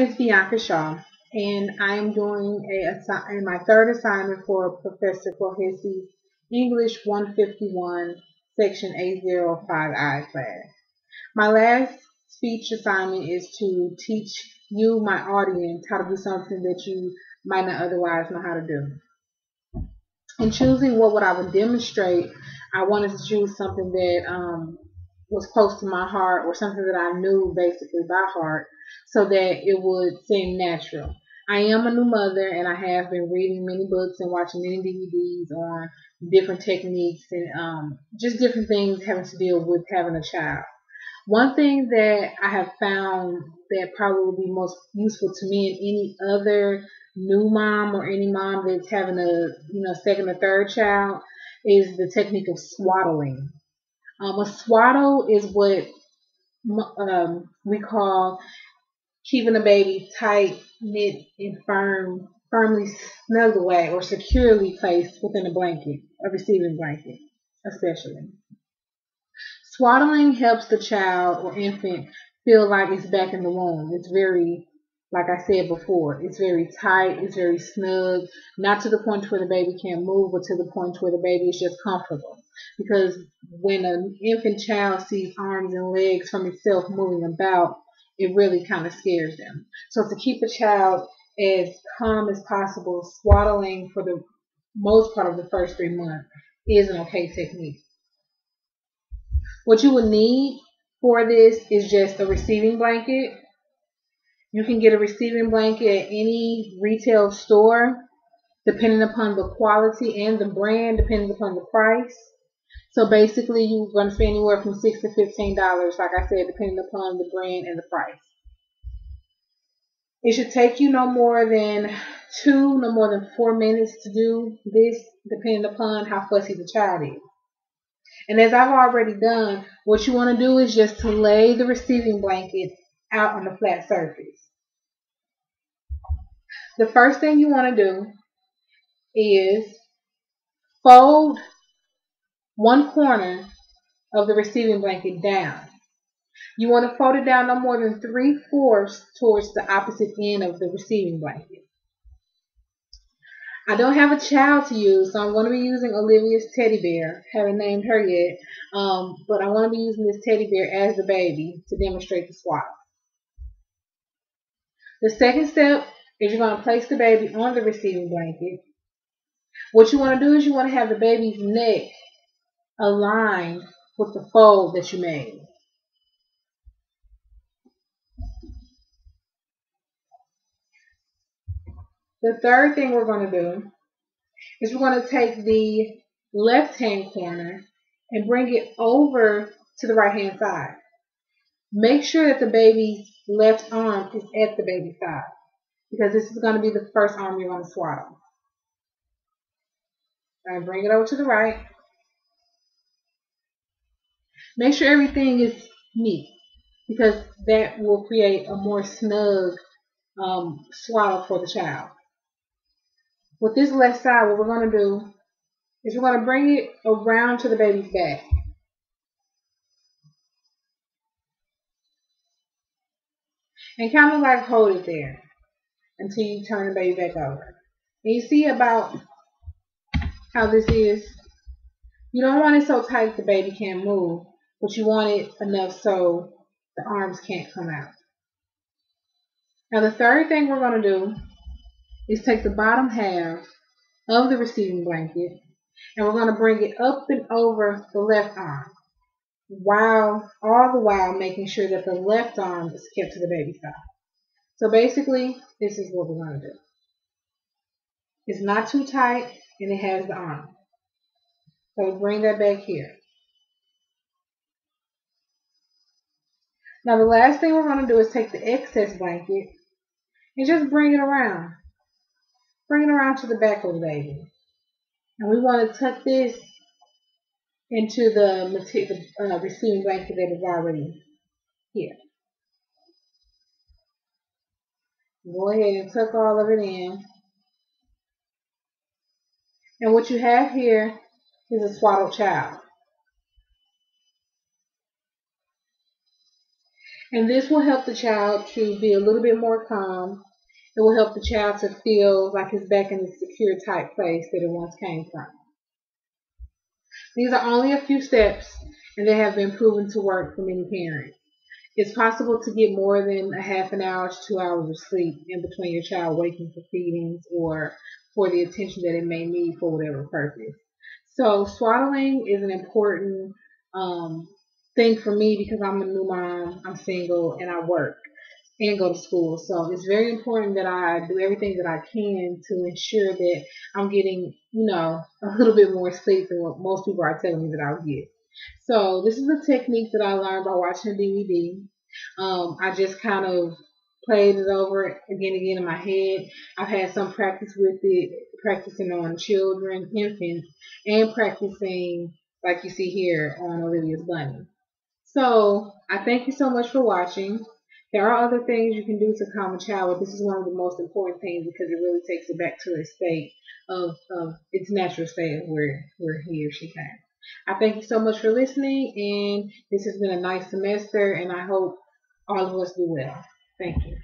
It's Bianca Shaw, and I am doing my third assignment for Professor Kohesi's English 151, Section 805I class. My last speech assignment is to teach you, my audience, how to do something that you might not otherwise know how to do. In choosing what I would demonstrate, I wanted to choose something that was close to my heart, or something that I knew basically by heart, so that it would seem natural. I am a new mother, and I have been reading many books and watching many DVDs on different techniques and just different things having to deal with having a child. One thing that I have found that probably would be most useful to me and any other new mom or any mom that's having a second or third child is the technique of swaddling. A swaddle is what we call keeping the baby tight, knit, and firmly snugged away or securely placed within a blanket, a receiving blanket, especially. Swaddling helps the child or infant feel like it's back in the womb. It's very, like I said before, it's very tight, it's very snug, not to the point where the baby can't move, but to the point where the baby is just comfortable. Because when an infant child sees arms and legs from itself moving about, it really kind of scares them. So to keep a child as calm as possible, swaddling for the most part of the first 3 months is an okay technique. What you would need for this is just a receiving blanket. You can get a receiving blanket at any retail store, depending upon the quality and the brand, depending upon the price. So basically, you're going to spend anywhere from $6 to $15, like I said, depending upon the brand and the price. It should take you no more than 4 minutes to do this, depending upon how fussy the child is. And as I've already done, what you want to do is just to lay the receiving blanket out on a flat surface. The first thing you want to do is fold one corner of the receiving blanket down. You want to fold it down no more than 3/4 towards the opposite end of the receiving blanket. I don't have a child to use, so I'm going to be using Olivia's teddy bear. Haven't named her yet, but I want to be using this teddy bear as the baby to demonstrate the swaddle. The second step is you're going to place the baby on the receiving blanket. What you want to do is you want to have the baby's neck aligned with the fold that you made. The third thing we're going to do is we're going to take the left-hand corner and bring it over to the right-hand side. Make sure that the baby's left arm is at the baby's side, because this is going to be the first arm you're going to swaddle. All right, bring it over to the right. Make sure everything is neat, because that will create a more snug swaddle for the child. With this left side, what we're going to do is we're going to bring it around to the baby's back. And kind of like hold it there until you turn the baby back over. And you see about how this is? You don't want it so tight the baby can't move, but you want it enough so the arms can't come out. Now the third thing we're going to do is take the bottom half of the receiving blanket and we're going to bring it up and over the left arm, all the while making sure that the left arm is kept to the baby's side. So basically, this is what we're going to do. It's not too tight and it has the arm. So bring that back here. Now the last thing we're going to do is take the excess blanket and just bring it around. Bring it around to the back of the baby. And we want to tuck this into the receiving blanket that is already here. Go ahead and tuck all of it in. And what you have here is a swaddled child. And this will help the child to be a little bit more calm. It will help the child to feel like it's back in the secure type place that it once came from. These are only a few steps, and they have been proven to work for many parents. It's possible to get more than a half an hour to 2 hours of sleep in between your child waking for feedings or for the attention that it may need for whatever purpose. So swaddling is an important um, thing for me because I'm a new mom, I'm single, and I work and go to school. So it's very important that I do everything that I can to ensure that I'm getting, a little bit more sleep than what most people are telling me that I'll get. So this is a technique that I learned by watching a DVD. I just kind of played it over again and again in my head. I've had some practice with it, practicing on children, infants, and practicing, like you see here, on Olivia's bunny. So I thank you so much for watching. There are other things you can do to calm a child, but this is one of the most important things because it really takes it back to a state of its natural state of where he or she came. I thank you so much for listening, and this has been a nice semester, and I hope all of us do well. Thank you.